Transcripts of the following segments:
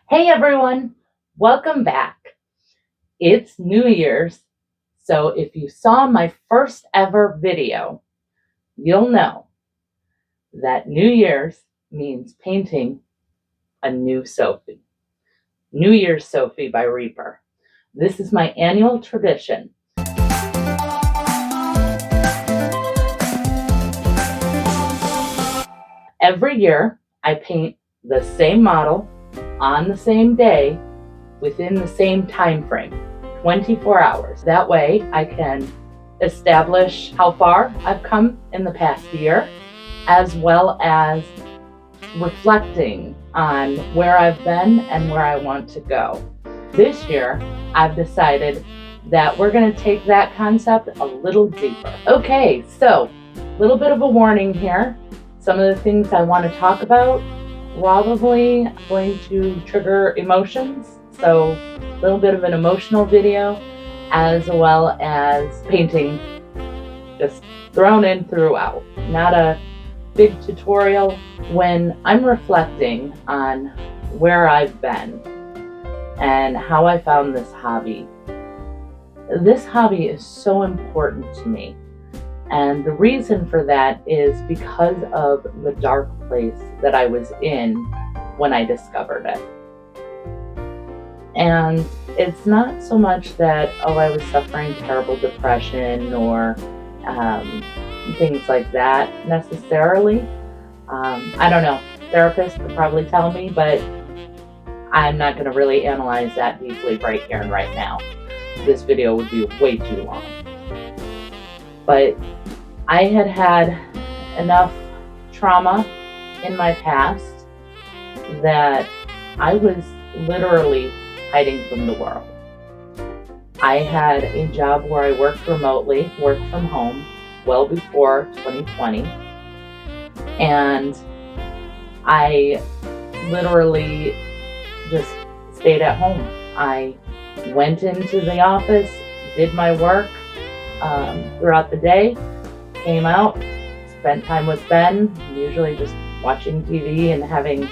Hey everyone, welcome back. It's New Year's, so if you saw my first ever video, you'll know that New Year's means painting a new Sophie. New Year's Sophie by Reaper. This is my annual tradition. Every year, I paint the same model on the same day within the same time frame, 24 hours. That way I can establish how far I've come in the past year, as well as reflecting on where I've been and where I want to go. This year, I've decided that we're going to take that concept a little deeper. Okay, so a little bit of a warning here. Some of the things I want to talk about probably going to trigger emotions. So a little bit of an emotional video, as well as painting just thrown in throughout. Not a big tutorial. When I'm reflecting on where I've been and how I found this hobby is so important to me. And the reason for that is because of the dark place that I was in when I discovered it. And it's not so much that, I was suffering terrible depression or things like that necessarily. I don't know. Therapists could probably tell me, but I'm not going to really analyze that deeply right here and right now. This video would be way too long. But I had enough trauma in my past that I was literally hiding from the world. I had a job where I worked remotely, worked from home, well before 2020. And I literally just stayed at home. I went into the office, did my work throughout the day, came out, spent time with Ben, usually just watching TV and having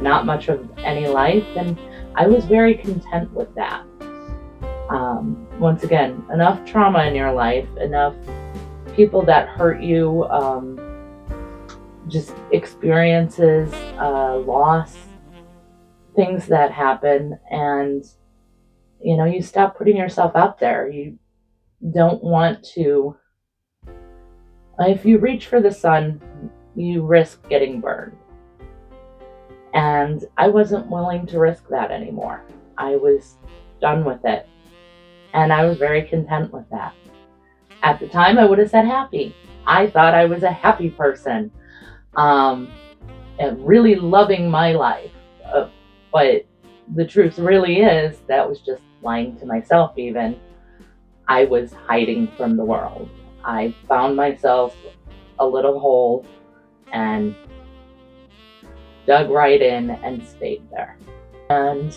not much of any life. And I was very content with that. Once again, enough trauma in your life, enough people that hurt you, just experiences, loss, things that happen, and you stop putting yourself out there. You don't want to. If you reach for the sun, you risk getting burned. And I wasn't willing to risk that anymore. I was done with it. And I was very content with that. At the time, I would have said happy. I thought I was a happy person. And really loving my life. But the truth really is that was just lying to myself even. I was hiding from the world. I found myself a little hole and dug right in and stayed there. And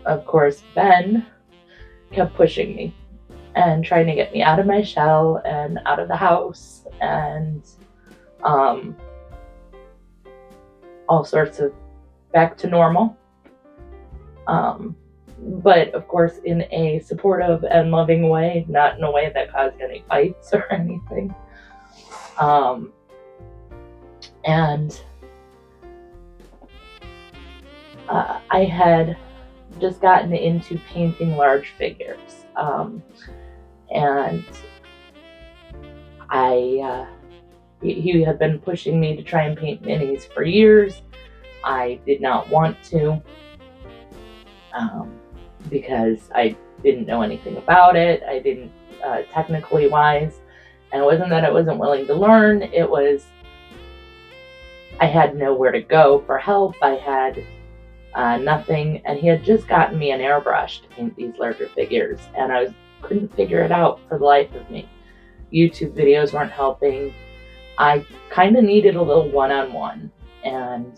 of course, Ben kept pushing me and trying to get me out of my shell and out of the house and all sorts of back to normal. But of course, in a supportive and loving way, not in a way that caused any fights or anything. And I had just gotten into painting large figures. And he had been pushing me to try and paint minis for years. I did not want to, because I didn't know anything about it. I didn't, technically wise. And it wasn't that I wasn't willing to learn. It was, I had nowhere to go for help. I had nothing. And he had just gotten me an airbrush to paint these larger figures. And I couldn't figure it out for the life of me. YouTube videos weren't helping. I kind of needed a little one-on-one. And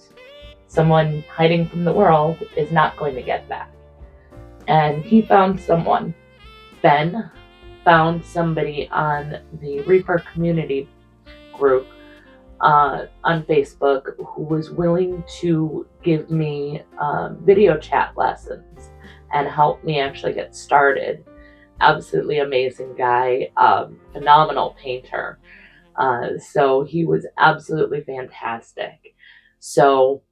someone hiding from the world is not going to get that. And he found someone. Ben found somebody on the Reaper community group on Facebook who was willing to give me video chat lessons and help me actually get started. Absolutely amazing guy, phenomenal painter. So he was absolutely fantastic. So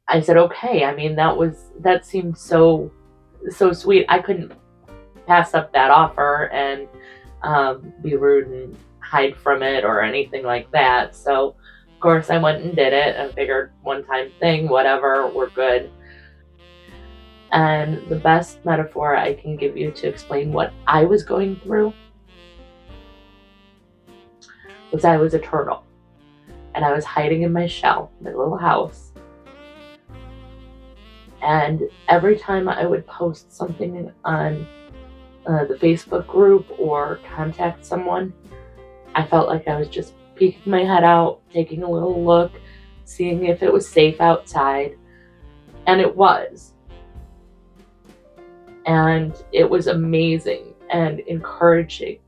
I said, okay. I mean, that seemed so sweet. I couldn't pass up that offer and be rude and hide from it or anything like that. So, of course, I went and did it and figured one time thing, whatever, we're good. And the best metaphor I can give you to explain what I was going through was I was a turtle and I was hiding in my shell, my little house. And every time I would post something on the Facebook group or contact someone, I felt like I was just peeking my head out, taking a little look, seeing if it was safe outside. And it was. And it was amazing and encouraging.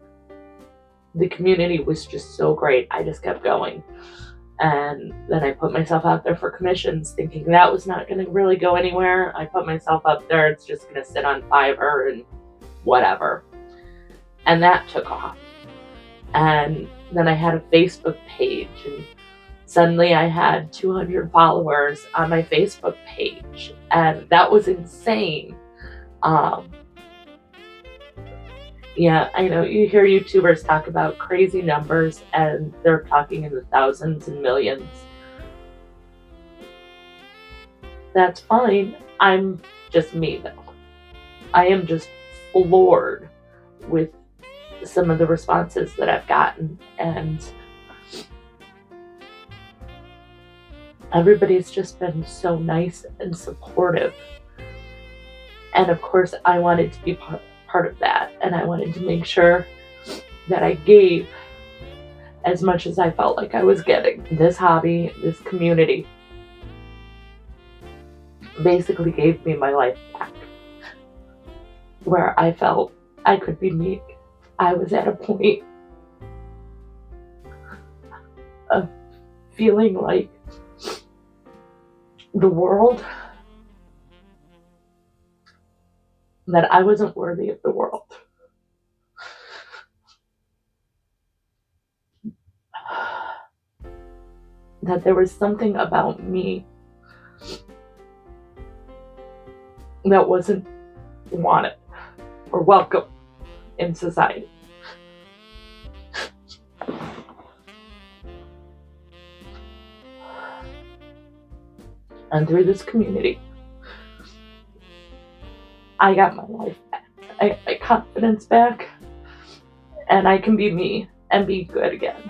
The community was just so great. I just kept going. And then I put myself out there for commissions, thinking that was not going to really go anywhere. I put myself up there, it's just going to sit on Fiverr and whatever. And that took off. And then I had a Facebook page, and suddenly I had 200 followers on my Facebook page, and that was insane. Yeah, I know you hear YouTubers talk about crazy numbers, and they're talking in the thousands and millions. That's fine. I'm just me, though. I am just floored with some of the responses that I've gotten, and everybody's just been so nice and supportive. And of course, I wanted to be part of that, and I wanted to make sure that I gave as much as I felt like I was getting. This hobby, this community, basically gave me my life back, where I felt I could be me. I was at a point of feeling like the world, that I wasn't worthy of the world. That there was something about me that wasn't wanted or welcome in society. And through this community, I got my life back. I got my confidence back, and I can be me and be good again.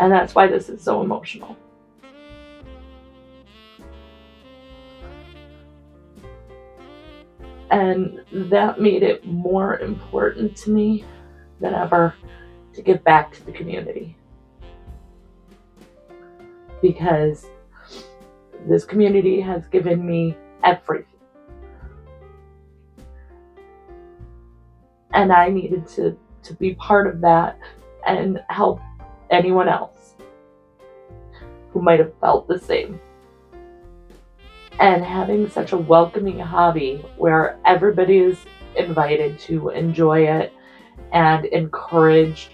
And that's why this is so emotional. And that made it more important to me than ever to give back to the community. Because this community has given me everything. And I needed to be part of that and help anyone else who might have felt the same. And having such a welcoming hobby where everybody is invited to enjoy it and encouraged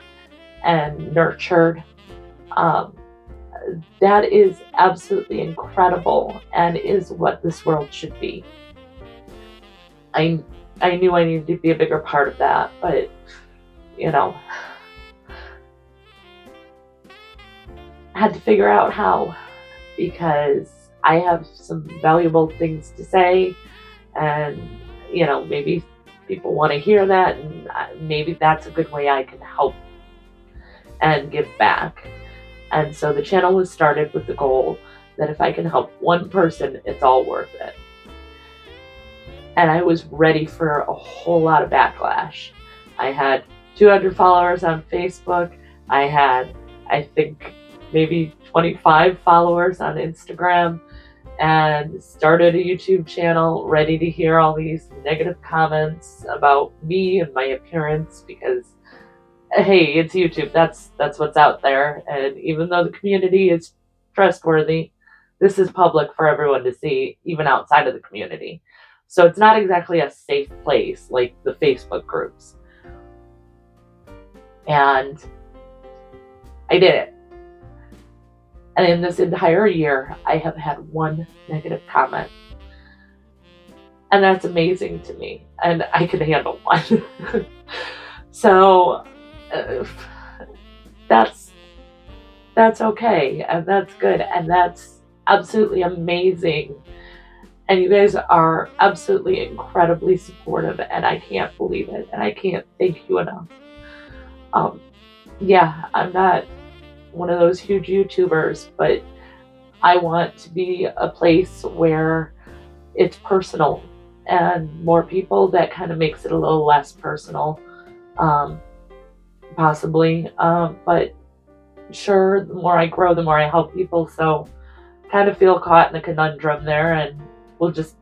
and nurtured, that is absolutely incredible and is what this world should be. I knew I needed to be a bigger part of that, but I had to figure out how, because I have some valuable things to say, and maybe people want to hear that, and maybe that's a good way I can help and give back. And so the channel was started with the goal that if I can help one person, it's all worth it. And I was ready for a whole lot of backlash. I had 200 followers on Facebook. I had, I think, maybe 25 followers on Instagram, and started a YouTube channel ready to hear all these negative comments about me and my appearance, because hey, it's YouTube. That's what's out there. And even though the community is trustworthy, this is public for everyone to see, even outside of the community. So it's not exactly a safe place like the Facebook groups. And I did it. And in this entire year, I have had one negative comment. And that's amazing to me. And I can handle one. So uh, that's okay, and that's good, and that's absolutely amazing. And you guys are absolutely incredibly supportive, and I can't believe it, and I can't thank you enough. Um, yeah, I'm not one of those huge YouTubers, but I want to be a place where it's personal, and more people that kind of makes it a little less personal, um, possibly. But sure, the more I grow, the more I help people. So kind of feel caught in a conundrum there, and we'll just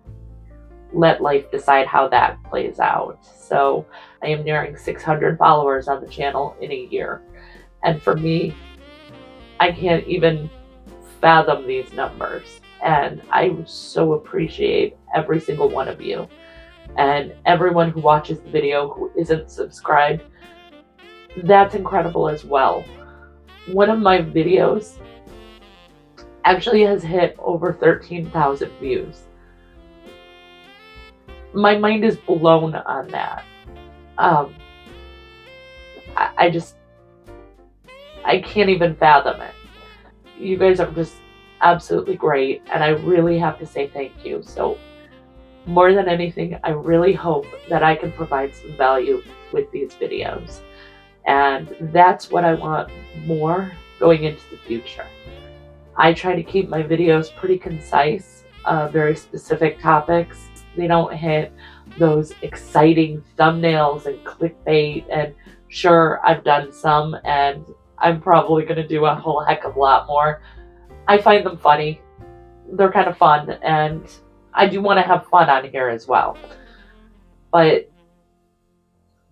let life decide how that plays out. So I am nearing 600 followers on the channel in a year. And for me, I can't even fathom these numbers. And I so appreciate every single one of you. And everyone who watches the video who isn't subscribed, that's incredible as well. One of my videos actually has hit over 13,000 views. My mind is blown on that. I just, I can't even fathom it. You guys are just absolutely great, and I really have to say thank you. So more than anything, I really hope that I can provide some value with these videos. And that's what I want more going into the future. I try to keep my videos pretty concise, very specific topics. They don't hit those exciting thumbnails and clickbait. And sure, I've done some, and I'm probably going to do a whole heck of a lot more. I find them funny. They're kind of fun, and I do want to have fun on here as well. But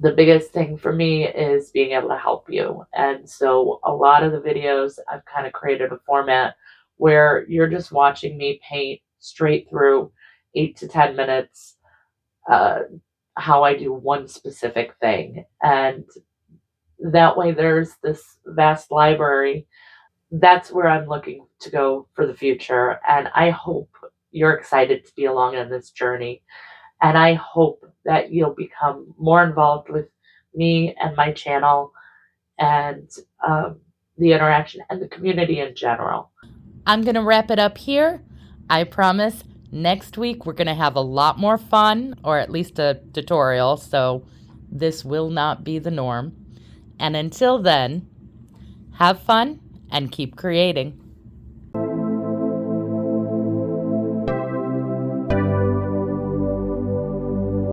the biggest thing for me is being able to help you. And so a lot of the videos, I've kind of created a format where you're just watching me paint straight through 8 to 10 minutes, how I do one specific thing. And that way there's this vast library. That's where I'm looking to go for the future. And I hope you're excited to be along on this journey. And I hope that you'll become more involved with me and my channel and the interaction and the community in general. I'm going to wrap it up here. I promise next week we're going to have a lot more fun, or at least a tutorial, so this will not be the norm. And until then, have fun and keep creating.